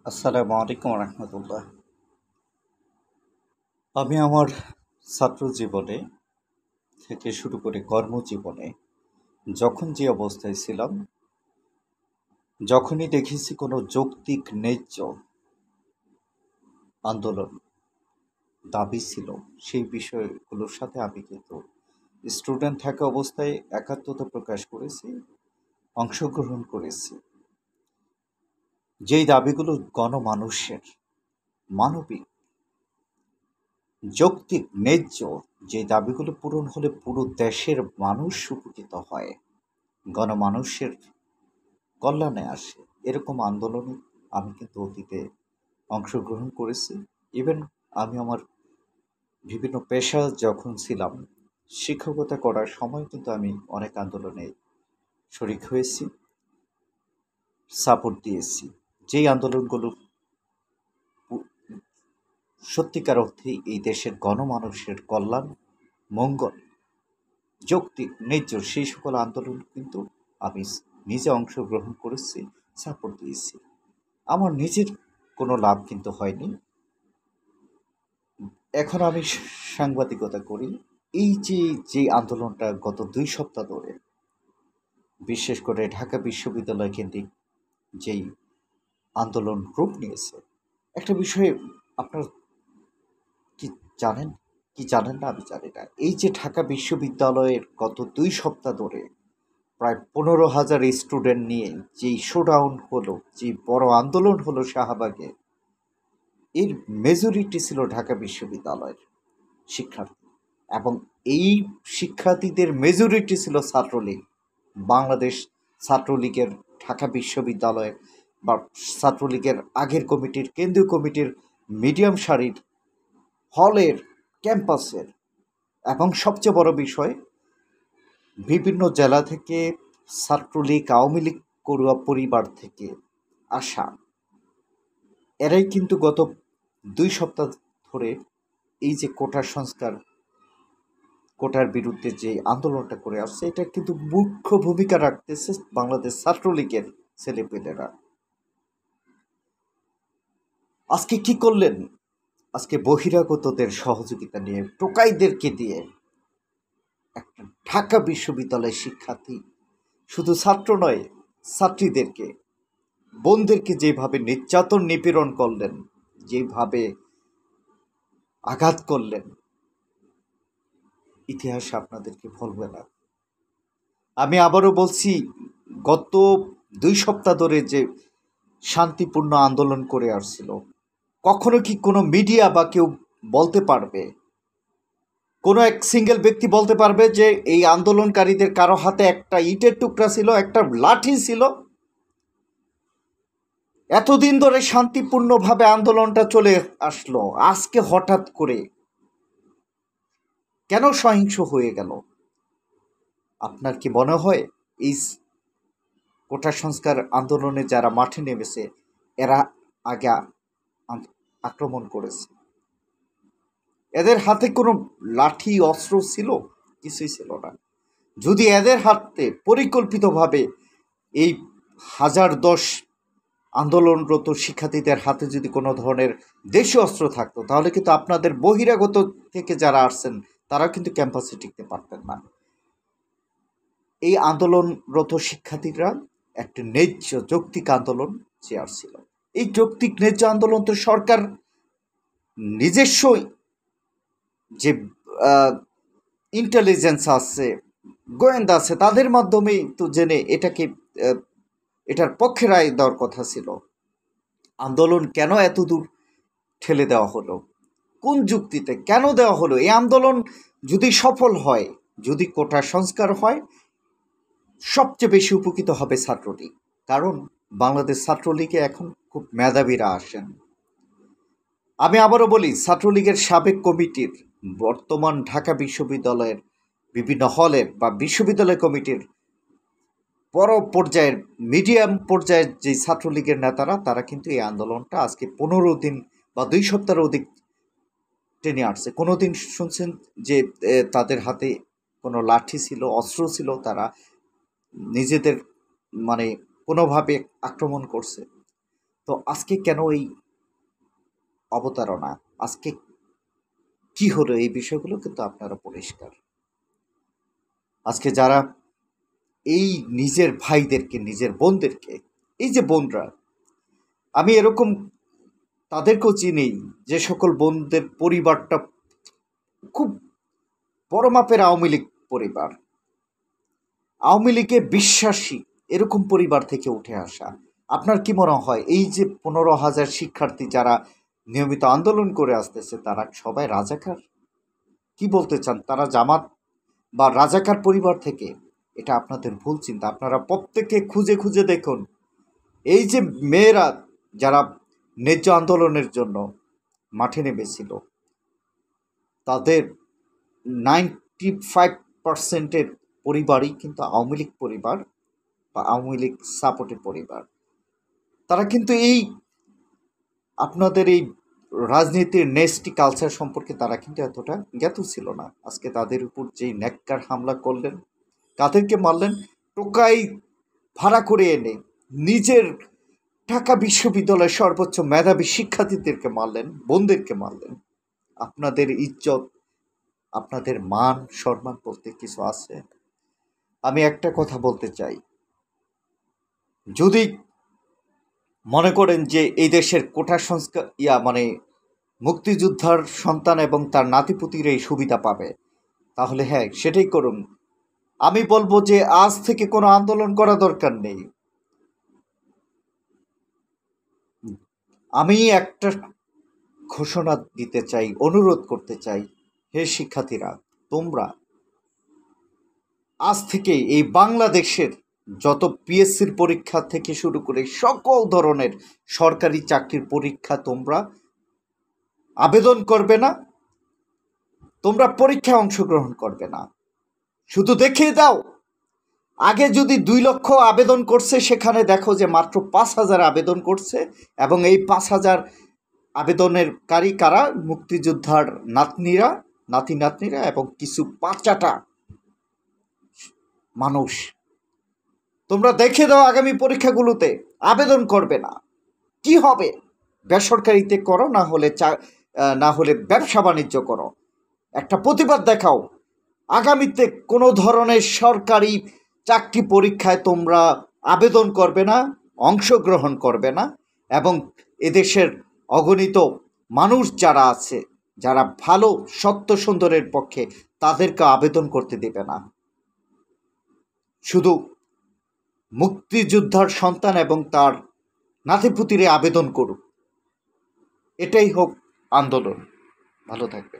আসসালামু আলাইকুম রহমতুল্লাহ। আমি আমার ছাত্র জীবনে থেকে শুরু করে কর্মজীবনে যখন যে অবস্থায় ছিলাম, যখনই দেখেছি কোনো যৌক্তিক ন্যায্য আন্দোলন দাবি ছিল, সেই বিষয়গুলোর সাথে আমি কিন্তু স্টুডেন্ট থাকা অবস্থায় একাত্মতা প্রকাশ করেছি, অংশগ্রহণ করেছি। যেই দাবিগুলো গণমানুষের, মানবিক, যৌক্তিক, ন্যায্য, যে দাবিগুলো পূরণ হলে পুরো দেশের মানুষ উপকৃত হয়, গণমানুষের কল্যাণে আসে, এরকম আন্দোলনে আমি কিন্তু অতীতে অংশগ্রহণ করেছি। ইভেন আমি আমার বিভিন্ন পেশা যখন ছিলাম, শিক্ষকতা করার সময় কিন্তু আমি অনেক আন্দোলনে শরিক হয়েছি, সাপোর্ট দিয়েছি। যেই আন্দোলনগুলো পু- সত্যিকার অর্থেই এই দেশের গণমানুষের কল্যাণ, মঙ্গল, যৌক্তিক, ন্যায্য, সেই সকল আন্দোলন কিন্তু আমি নিজে অংশগ্রহণ করেছি, সাপোর্ট দিয়েছি। আমার নিজের কোনো লাভ কিন্তু হয়নি। এখন আমি সাংবাদিকতা করি। এই যে আন্দোলনটা গত 2 সপ্তাহ ধরে, বিশেষ করে ঢাকা বিশ্ববিদ্যালয় কেন্দ্রিক যেই আন্দোলন রূপ নিয়েছে, একটা বিষয়ে আপনার কি জানেন, কি জানেন না আমি জানি না। এই যে ঢাকা বিশ্ববিদ্যালয়ের গত 2 সপ্তাহ ধরে প্রায় 15,000 স্টুডেন্ট নিয়ে যেই শোডাউন হলো, যে বড় আন্দোলন হলো শাহবাগে, এর মেজরিটি ছিল ঢাকা বিশ্ববিদ্যালয়ের শিক্ষার্থী। এবং এই শিক্ষার্থীদের মেজরিটি ছিল ছাত্রলীগ, বাংলাদেশ ছাত্রলীগের, ঢাকা বিশ্ববিদ্যালয়ের বা ছাত্রলীগের আগের কমিটির, কেন্দ্রীয় কমিটির মিডিয়াম সারির, হলের, ক্যাম্পাসের। এবং সবচেয়ে বড় বিষয়, বিভিন্ন জেলা থেকে ছাত্রলীগ, আওয়ামী লীগ পড়ুয়া পরিবার থেকে আসা, এরাই কিন্তু গত 2 সপ্তাহ ধরে এই যে কোটা সংস্কার, কোটার বিরুদ্ধে যে আন্দোলনটা করে আসছে, এটা কিন্তু মুখ্য ভূমিকা রাখতেছে বাংলাদেশ ছাত্রলীগের ছেলেপেলেরা। আজকে কি করলেন? আজকে বহিরাগতদের সহযোগিতা নিয়ে, টোকাইদেরকে দিয়ে একটা ঢাকা বিশ্ববিদ্যালয়ের শিক্ষার্থী, শুধু ছাত্র নয়, ছাত্রীদেরকে, বোনদেরকে যেভাবে নির্যাতন নিপীড়ন করলেন, যেভাবে আঘাত করলেন, ইতিহাস আপনাদেরকে ভুলবে না। আমি আবারও বলছি, গত 2 সপ্তাহ ধরে যে শান্তিপূর্ণ আন্দোলন করে আসছিল, কখনো কি কোনো মিডিয়া বা কেউ বলতে পারবে, কোনো এক সিঙ্গেল ব্যক্তি বলতে পারবে যে এই আন্দোলনকারীদের কারো হাতে একটা ইটের টুকরা ছিল, একটা লাঠি ছিল? এতদিন ধরে শান্তিপূর্ণভাবে আন্দোলনটা চলে আসলো, আজকে হঠাৎ করে কেন সহিংস হয়ে গেল? আপনার কি মনে হয় এই কোটা সংস্কার আন্দোলনে যারা মাঠে নেমেছে, এরা আগে আক্রমণ করেছে? এদের হাতে কোনো লাঠি অস্ত্র ছিল? কিছুই ছিল না। যদি এদের হাতে পরিকল্পিতভাবে এই 1010 আন্দোলনরত শিক্ষার্থীদের হাতে যদি কোনো ধরনের দেশীয় অস্ত্র থাকতো, তাহলে কিন্তু আপনাদের বহিরাগত থেকে যারা আসছেন, তারা কিন্তু ক্যাম্পাসে টিকতে পারতেন না। এই আন্দোলনরত শিক্ষার্থীরা একটা ন্যায্য যৌক্তিক আন্দোলন চেয়ে আসছিল। এই যৌক্তিক ন্যায্য আন্দোলন তো সরকার নিজস্ব যে ইন্টেলিজেন্স আছে, গোয়েন্দা আছে, তাদের মাধ্যমেই তো জেনে এটাকে আহ, এটার পক্ষে রায় দেওয়ার কথা ছিল। আন্দোলন কেন এত দূর ঠেলে দেওয়া হলো? কোন যুক্তিতে কেন দেওয়া হলো? এই আন্দোলন যদি সফল হয়, যদি কোটা সংস্কার হয়, সবচেয়ে বেশি উপকৃত হবে ছাত্রলীগ। কারণ বাংলাদেশ ছাত্রলীগে এখন খুব মেধাবীরা আসেন। আমি আবারও বলি, ছাত্রলীগের সাবেক কমিটির, বর্তমান ঢাকা বিশ্ববিদ্যালয়ের বিভিন্ন হলের বা বিশ্ববিদ্যালয় কমিটির বড় পর্যায়ের, মিডিয়াম পর্যায়ের যে ছাত্রলীগের নেতারা, তারা কিন্তু এই আন্দোলনটা আজকে 15 দিন বা 2 সপ্তাহের অধিক টেনে আসছে। কোনো দিন শুনছেন যে তাদের হাতে কোনো লাঠি ছিল, অস্ত্র ছিল, তারা নিজেদের মানে কোনোভাবে আক্রমণ করছে? তো আজকে কেন এই অবতারণা, আজকে কি হলো, এই বিষয়গুলো কিন্তু আপনারা পরিষ্কার। আজকে যারা এই নিজের ভাইদেরকে, নিজের বোনদেরকে, এই যে বোনরা, আমি এরকম তাদেরকেও চিনি যে সকল বোনদের পরিবারটা খুব বড় মাপের আওয়ামী লীগ পরিবার, আওয়ামী লীগে বিশ্বাসী এরকম পরিবার থেকে উঠে আসা। আপনার কি মনে হয় এই যে 15,000 শিক্ষার্থী যারা নিয়মিত আন্দোলন করে আসতেছে তারা সবাই রাজাকার? কি বলতে চান, তারা জামাত বা রাজাকার পরিবার থেকে? এটা আপনাদের ভুল চিন্তা। আপনারা প্রত্যেকে খুঁজে খুঁজে দেখুন, এই যে মেয়েরা যারা ন্যায্য আন্দোলনের জন্য মাঠে নেমেছিল, তাদের 95% পরিবারই কিন্তু আওয়ামী লীগ পরিবার বা আওয়ামী লীগ সাপোর্টের পরিবার। তারা কিন্তু এই আপনাদের এই রাজনীতির নেস্টি কালচার সম্পর্কে তারা কিন্তু এতটা জ্ঞাত ছিল না। আজকে তাদের উপর যেই ন্যাক্কার হামলা করলেন, কাদেরকে মারলেন? টোকাই ভাড়া করে এনে নিজের ঢাকা বিশ্ববিদ্যালয়ের সর্বোচ্চ মেধাবী শিক্ষার্থীদেরকে মারলেন, বোনদেরকে মারলেন। আপনাদের ইজ্জত, আপনাদের মান সম্মান বলতে কিছু আছে? আমি একটা কথা বলতে চাই, যদি মনে করেন যে এই দেশের কোটা সংস্কার মানে মুক্তিযোদ্ধার সন্তান এবং তার নাতিপুতির এই সুবিধা পাবে, তাহলে হ্যাঁ সেটাই করুন। আমি বলবো যে আজ থেকে কোনো আন্দোলন করা দরকার নেই। আমি একটা ঘোষণা দিতে চাই, অনুরোধ করতে চাই, হে শিক্ষার্থীরা, তোমরা আজ থেকে এই বাংলাদেশের যত পিএসসির পরীক্ষা থেকে শুরু করে সকল ধরনের সরকারি চাকরির পরীক্ষা তোমরা আবেদন করবে না, তোমরা পরীক্ষায় অংশগ্রহণ করবে না, শুধু দেখিয়ে দাও। আগে যদি 2 লক্ষ আবেদন করছে, সেখানে দেখো যে মাত্র 5,000 আবেদন করছে, এবং এই 5,000 আবেদনের কারা? মুক্তিযোদ্ধার নাতনিরা, নাতি নাতনিরা এবং কিছু পাচাটা মানুষ। তোমরা দেখে দাও আগামী পরীক্ষাগুলোতে আবেদন করবে না। কি হবে? বেসরকারিতে করো, না হলে ব্যবসা বাণিজ্য করো, একটা প্রতিবাদ দেখাও। আগামীতে কোনো ধরনের সরকারি চাকরি পরীক্ষায় তোমরা আবেদন করবে না, অংশগ্রহণ করবে না, এবং এদেশের অগণিত মানুষ যারা আছে, যারা ভালো সত্য সুন্দরের পক্ষে, তাদেরকে আবেদন করতে দেবে না। শুধু মুক্তিযোদ্ধার সন্তান এবং তার নাতিপুতিরে আবেদন করুক। এটাই হোক আন্দোলন। ভালো থাকবে।